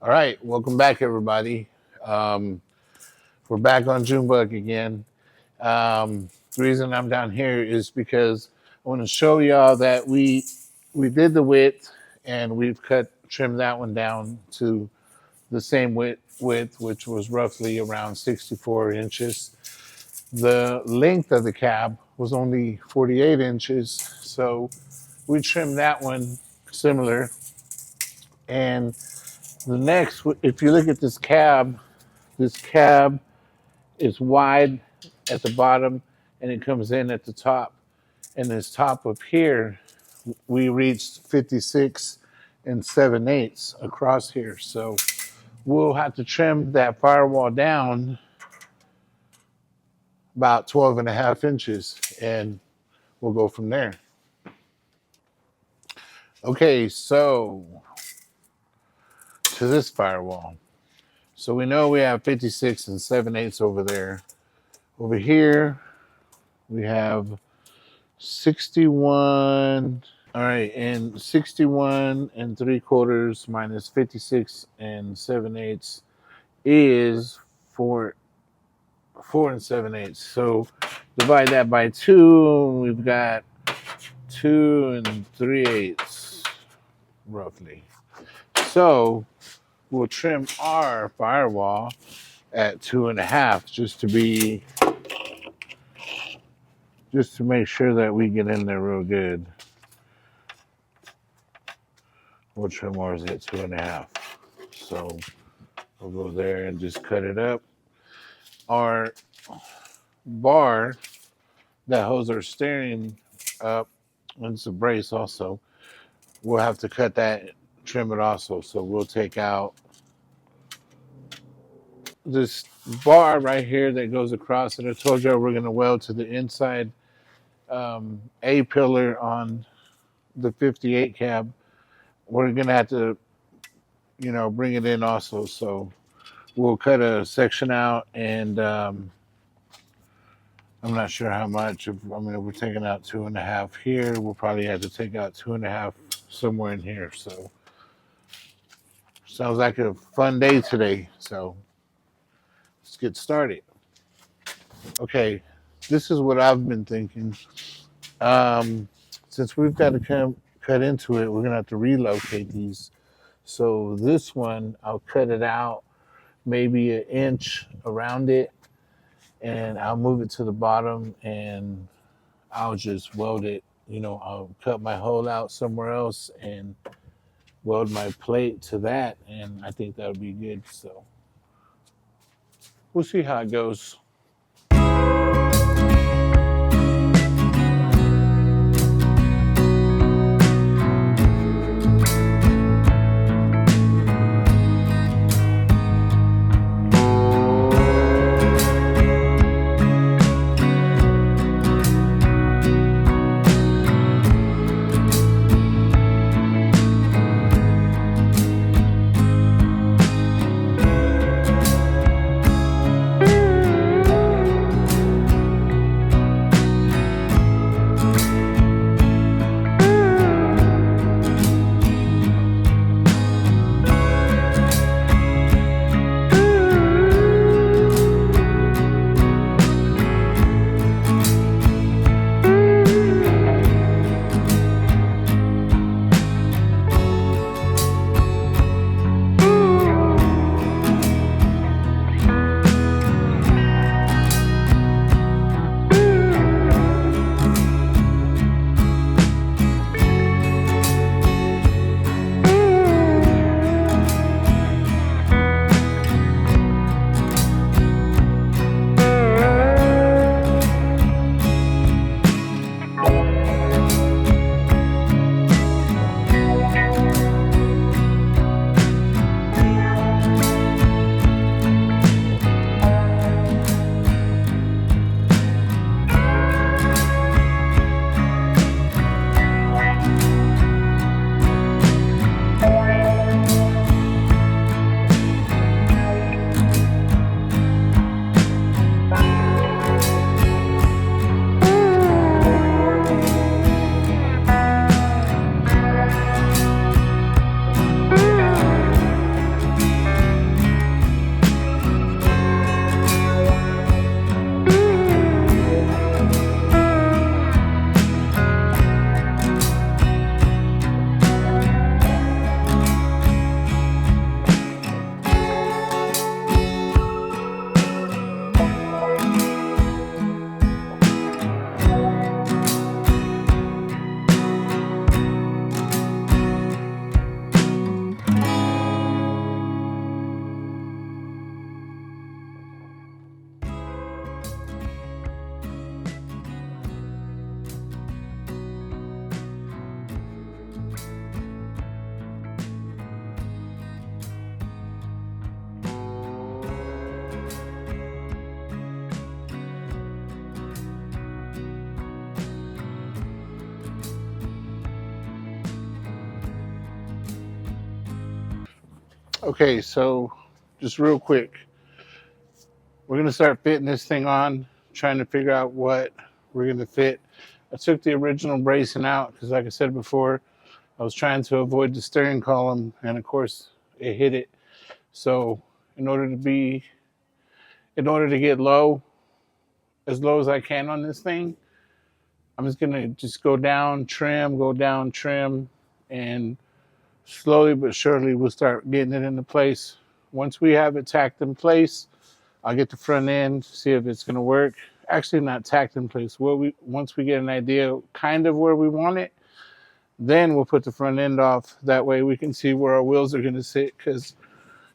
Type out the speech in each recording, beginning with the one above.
All right, welcome back, everybody. Um, we're back on Junebug again. The reason I'm down here is because I want to show y'all that we did the width and we've trimmed that one down to the same width, which was roughly around 64 inches. The length of the cab was only 48 inches, so we trimmed that one similar. And the next, if you look at this cab is wide at the bottom and it comes in at the top. And this top up here, we reached 56 and 7/8 across here. So we'll have to trim that firewall down about 12 and a half inches and we'll go from there. Okay, so to this firewall. So we know we have 56 and 7/8 over there. Over here, we have 61. All right, and 61 and 3/4 minus 56 and 7/8 is 4 and 7/8. So divide that by 2, and we've got 2 and 3/8 roughly. So we'll trim our firewall at 2.5 just to make sure that we get in there real good. We'll trim ours at 2.5. So we'll go there and just cut it up. Our bar that holds our steering up, and it's a brace also, we'll have to cut that, trim it also. So we'll take out this bar right here that goes across, and I told you we're going to weld to the inside A-pillar on the 58 cab. We're going to have to, bring it in also. So we'll cut a section out, and I'm not sure how much. If we're taking out 2.5 here, we'll probably have to take out 2.5 somewhere in here. So sounds like a fun day today. So let's get started. Okay, this is what I've been thinking. Since we've got to cut into it, we're going to have to relocate these. So this one, I'll cut it out maybe 1 inch around it, and I'll move it to the bottom, and I'll just weld it. I'll cut my hole out somewhere else and weld my plate to that, and I think that would be good. So we'll see how it goes. Okay, so just real quick, we're gonna start fitting this thing on, trying to figure out what we're gonna fit. I took the original bracing out because, like I said before, I was trying to avoid the steering column, and of course, it hit it. So, in order to get low, as low as I can on this thing, I'm just gonna go down, trim, and slowly but surely we'll start getting it into place. Once we have it tacked in place, I'll get the front end, see if it's gonna work. Actually, not tacked in place. Once we get an idea kind of where we want it, then we'll put the front end off. That way we can see where our wheels are gonna sit, because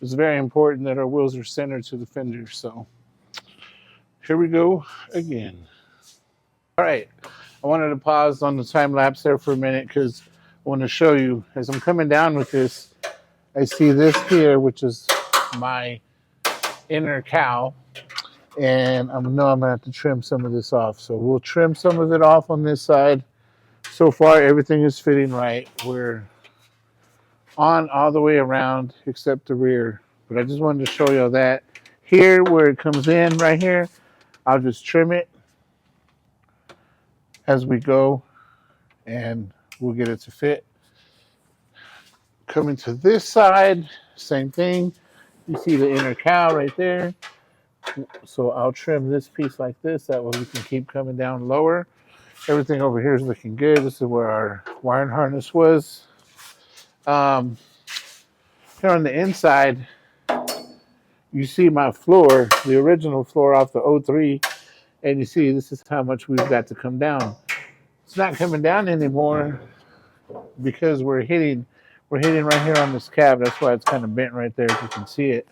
it's very important that our wheels are centered to the fender. So here we go again. All right, I wanted to pause on the time lapse there for a minute because I want to show you, as I'm coming down with this, I see this here, which is my inner cowl, and I know I'm gonna have to trim some of this off. So we'll trim some of it off on this side. So far, everything is fitting right. We're on all the way around except the rear. But I just wanted to show you that. Here, where it comes in right here, I'll just trim it as we go, and we'll get it to fit. Coming to this side, same thing. You see the inner cowl right there. So I'll trim this piece like this. That way we can keep coming down lower. Everything over here is looking good. This is where our wiring harness was. Here on the inside, you see my floor, the original floor off the 03, and you see this is how much we've got to come down. It's not coming down anymore because we're hitting right here on this cab. That's why it's kind of bent right there, if you can see it.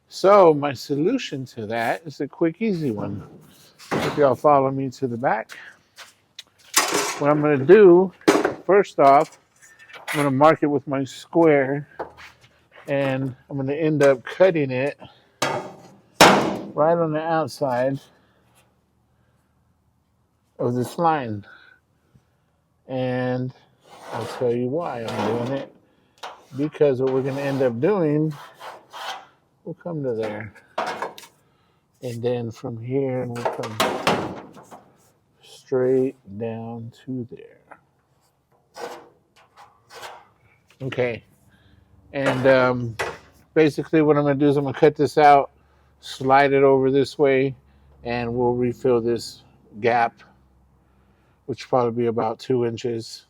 So my solution to that is a quick, easy one. If y'all follow me to the back, what I'm going to do, first off, I'm going to mark it with my square, and I'm going to end up cutting it right on the outside of this line. And I'll tell you why I'm doing it. Because what we're going to end up doing, we'll come to there. And then from here, we'll come straight down to there. Okay. And basically what I'm going to do is I'm going to cut this out, slide it over this way, and we'll refill this gap, which will probably be about 2 inches.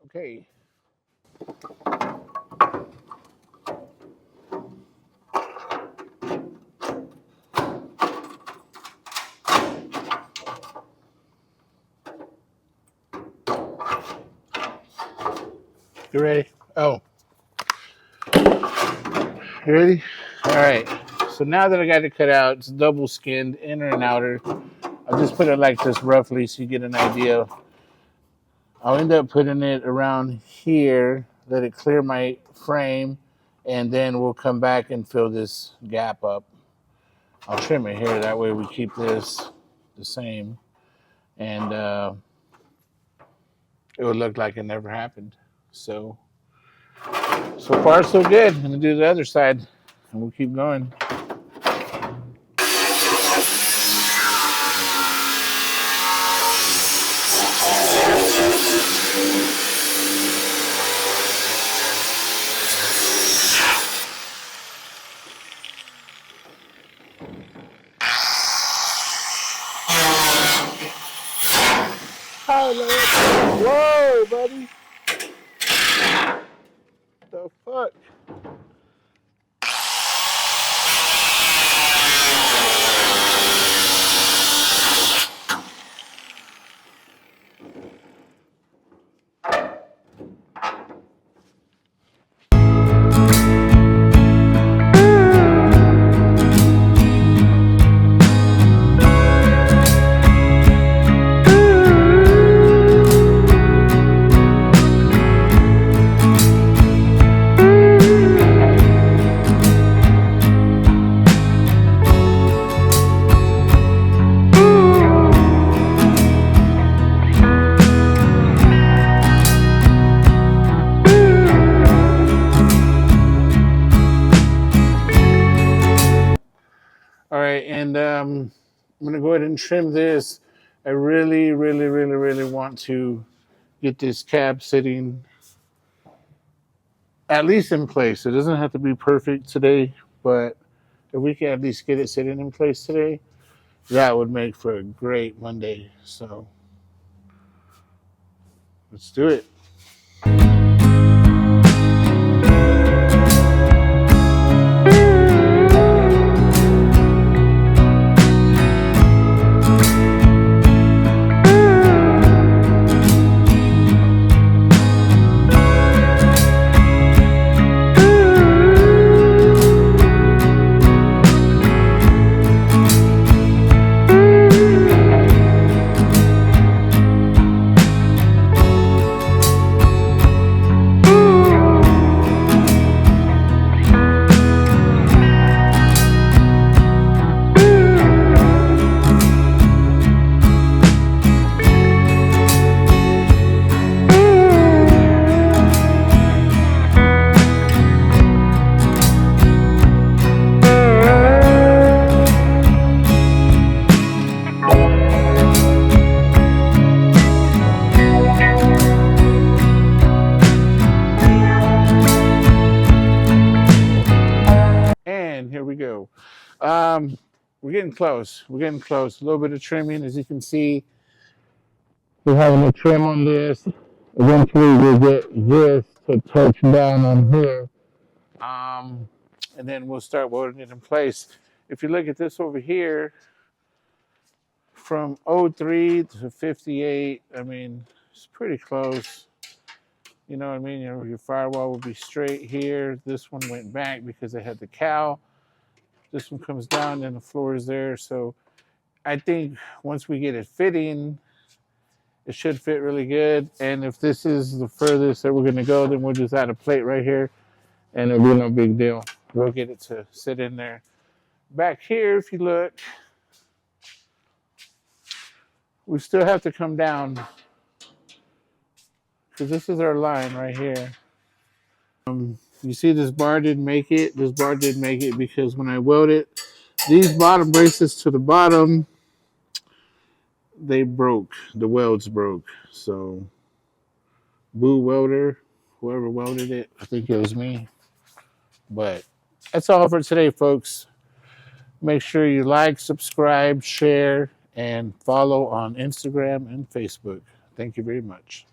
Okay. You ready? Oh. You ready? All right. So now that I got it cut out, it's double skinned, inner and outer. I'll just put it like this roughly so you get an idea. I'll end up putting it around here, let it clear my frame, and then we'll come back and fill this gap up. I'll trim it here, that way we keep this the same, and it would look like it never happened. So far so good. I'm gonna do the other side, and we'll keep going. fuck? All right, and I'm gonna go ahead and trim this. I really, really, really, really want to get this cab sitting at least in place. It doesn't have to be perfect today, but if we can at least get it sitting in place today, that would make for a great Monday. So let's do it. And here we go. We're getting close. We're getting close. A little bit of trimming, as you can see. We're having a trim on this. Eventually, we'll get this to touch down on here. And then we'll start welding it in place. If you look at this over here, from 03 to 58, I mean, it's pretty close. You know what I mean? Your firewall will be straight here. This one went back because it had the cowl. This one comes down and the floor is there. So I think once we get it fitting, it should fit really good. And if this is the furthest that we're going to go, then we'll just add a plate right here and it'll be no big deal. We'll get it to sit in there. Back here, if you look, we still have to come down because this is our line right here. You see this bar didn't make it. This bar didn't make it because when I welded these bottom braces to the bottom, they broke. The welds broke. So, boo welder, whoever welded it, I think it was me. But that's all for today, folks. Make sure you like, subscribe, share, and follow on Instagram and Facebook. Thank you very much.